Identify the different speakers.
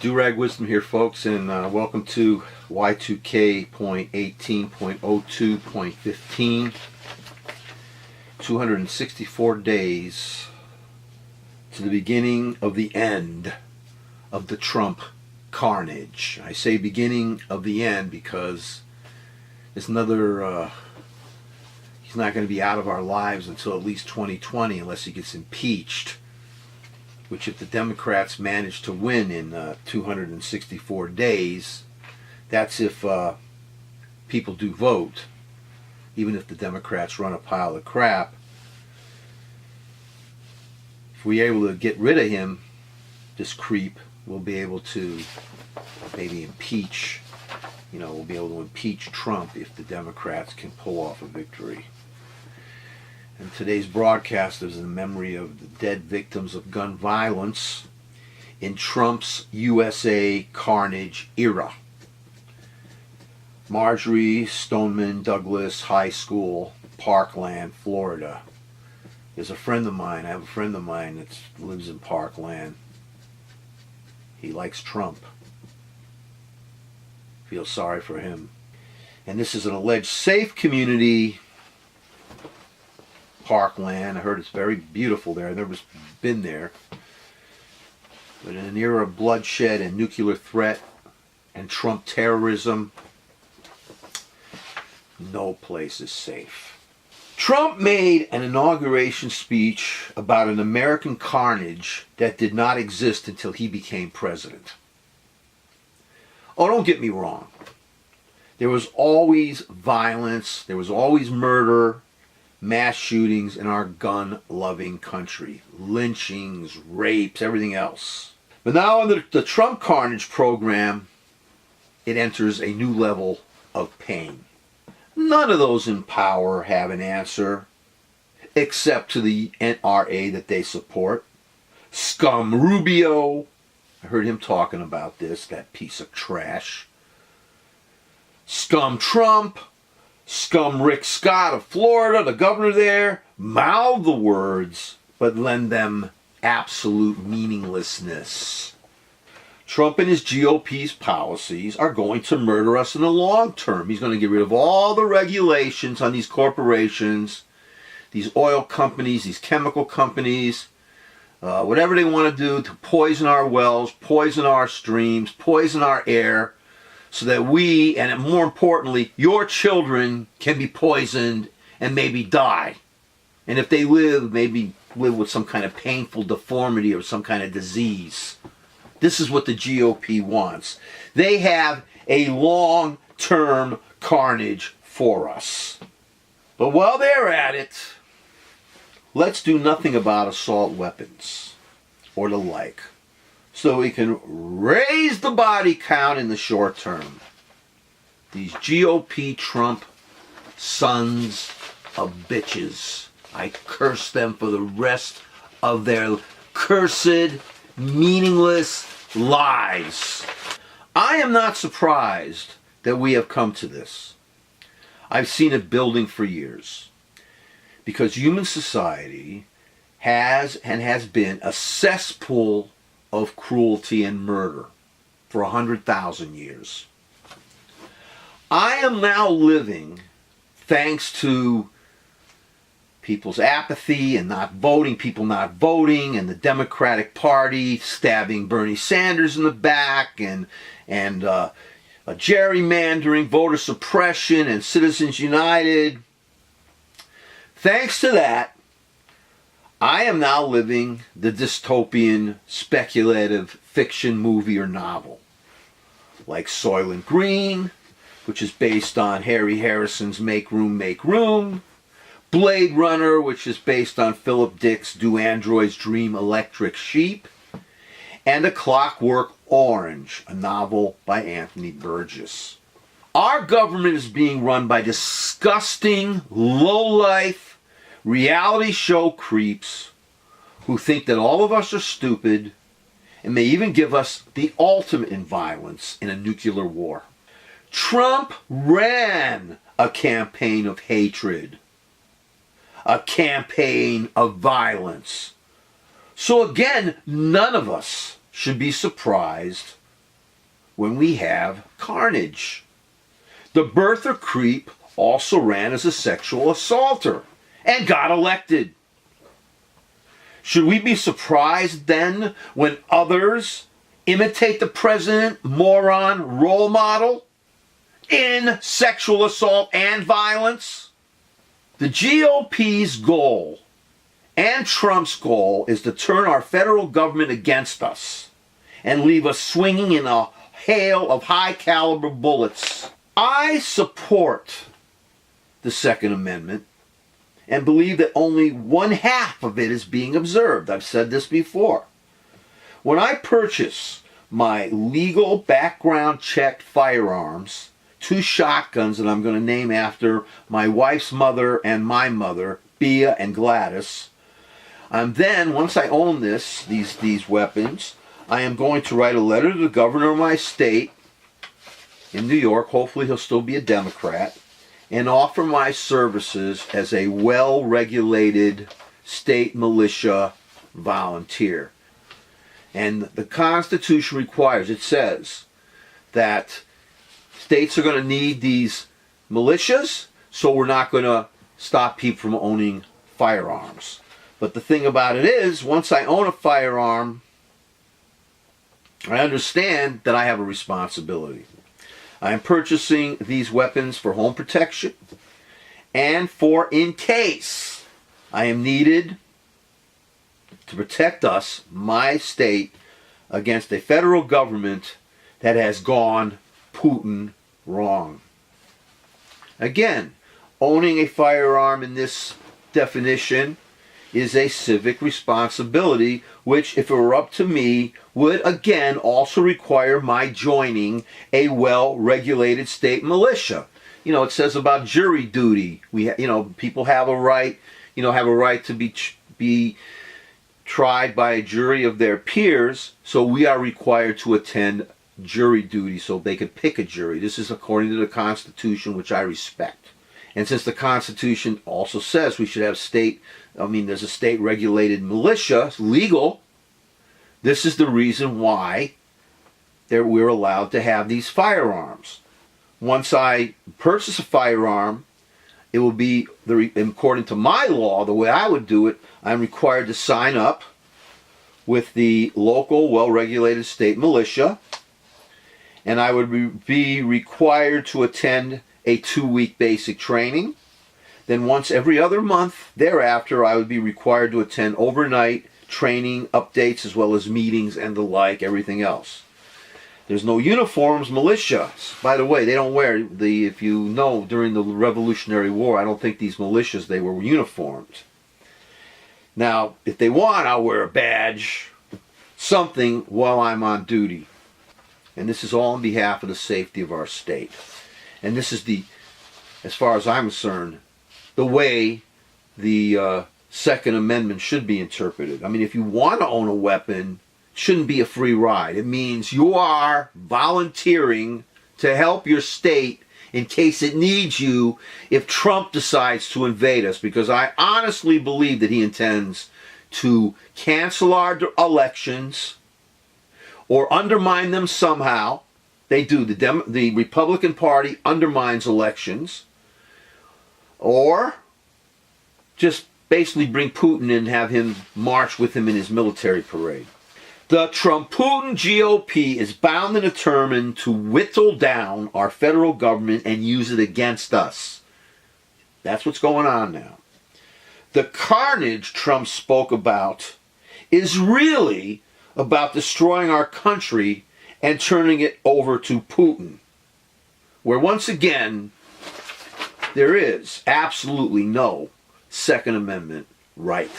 Speaker 1: Durag Wisdom here, folks, and welcome to Y2K.18.02.15. 264 days to the beginning of the end of the Trump carnage. I say beginning of the end because there's another, he's not going to be out of our lives until at least 2020 unless he gets impeached. Which, if the Democrats manage to win in 264 days, that's if people do vote. Even if the Democrats run a pile of crap, if we're able to get rid of him, this creep, we'll be able to maybe impeach, we'll be able to impeach Trump if the Democrats can pull off a victory. And today's broadcast is in memory of the dead victims of gun violence in Trump's USA carnage era. Marjorie Stoneman Douglas High School, Parkland, Florida. There's a friend of mine. I have a friend of mine that lives in Parkland. He likes Trump. Feel sorry for him. And this is an alleged safe community, Parkland. I heard it's very beautiful there. I've never been there. But in an era of bloodshed and nuclear threat and Trump terrorism, no place is safe. Trump made an inauguration speech about an American carnage that did not exist until he became president. Oh, don't get me wrong. There was always violence. There was always murder, mass shootings in our gun-loving country. Lynchings, rapes, everything else. But now under the Trump carnage program, it enters a new level of pain. None of those in power have an answer, except to the NRA that they support. Scum Rubio, I heard him talking about this, that piece of trash. Scum Trump, Scum Rick Scott of Florida, the governor there, mouth the words, but lend them absolute meaninglessness. Trump and his GOP's policies are going to murder us in the long term. He's going to get rid of all the regulations on these corporations, these oil companies, these chemical companies, whatever they want to do to poison our wells, poison our streams, poison our air, so that we, and more importantly, your children can be poisoned and maybe die. And if they live, maybe live with some kind of painful deformity or some kind of disease. This is what the GOP wants. They have a long-term carnage for us. But while they're at it, let's do nothing about assault weapons or the like, so we can raise the body count in the short term. These GOP Trump sons of bitches, I curse them for the rest of their cursed, meaningless lies. I am not surprised that we have come to this. I've seen it building for years, because human society has and has been a cesspool of cruelty and murder for 100,000 years. I am now living, thanks to people's apathy and not voting, people not voting, and the Democratic Party stabbing Bernie Sanders in the back, and gerrymandering, voter suppression, and Citizens United. Thanks to that, I am now living the dystopian, speculative fiction movie or novel, like Soylent Green, which is based on Harry Harrison's Make Room, Make Room, Blade Runner, which is based on Philip Dick's Do Androids Dream Electric Sheep, and A Clockwork Orange, a novel by Anthony Burgess. Our government is being run by disgusting, low-life, reality show creeps who think that all of us are stupid and may even give us the ultimate in violence in a nuclear war. Trump ran a campaign of hatred, a campaign of violence. So again, none of us should be surprised when we have carnage. The birther creep also ran as a sexual assaulter and got elected. Should we be surprised then when others imitate the president moron role model in sexual assault and violence? The GOP's goal and Trump's goal is to turn our federal government against us and leave us swinging in a hail of high-caliber bullets. I support the Second Amendment and believe that only one half of it is being observed. I've said this before. When I purchase my legal background checked firearms, 2 shotguns that I'm going to name after my wife's mother and my mother, Bea and Gladys, once I own these weapons, I am going to write a letter to the governor of my state in New York, hopefully he'll still be a Democrat, and offer my services as a well-regulated state militia volunteer. And the Constitution requires, it says, that states are going to need these militias, so we're not going to stop people from owning firearms. But the thing about it is, once I own a firearm, I understand that I have a responsibility. I am purchasing these weapons for home protection and for in case I am needed to protect us, my state, against a federal government that has gone Putin wrong. Again, owning a firearm in this definition is a civic responsibility, which, if it were up to me, would again also require my joining a well-regulated state militia. You know, it says about jury duty. People have a right, to be tried by a jury of their peers. So we are required to attend jury duty so they could pick a jury. This is according to the Constitution, which I respect. And since the Constitution also says we should have there's a state-regulated militia, it's legal, this is the reason why we're allowed to have these firearms. Once I purchase a firearm, it will be, according to my law, the way I would do it, I'm required to sign up with the local, well-regulated state militia, and I would be required to attend a 2-week basic training. Then once every other month thereafter, I would be required to attend overnight training updates as well as meetings and the like, everything else. There's no uniforms, militias. By the way, they don't wear if you know, during the Revolutionary War, I don't think these militias, they were uniformed. Now, if they want, I'll wear a badge, something, while I'm on duty. And this is all on behalf of the safety of our state. And this is as far as I'm concerned, the way the Second Amendment should be interpreted. I mean, if you want to own a weapon, it shouldn't be a free ride. It means you are volunteering to help your state in case it needs you if Trump decides to invade us, because I honestly believe that he intends to cancel our elections or undermine them somehow. They do. The Republican Party undermines elections, or just basically bring Putin in and have him march with him in his military parade. The Trump-Putin GOP is bound and determined to whittle down our federal government and use it against us. That's what's going on now. The carnage Trump spoke about is really about destroying our country and turning it over to Putin, where once again there is absolutely no Second Amendment right.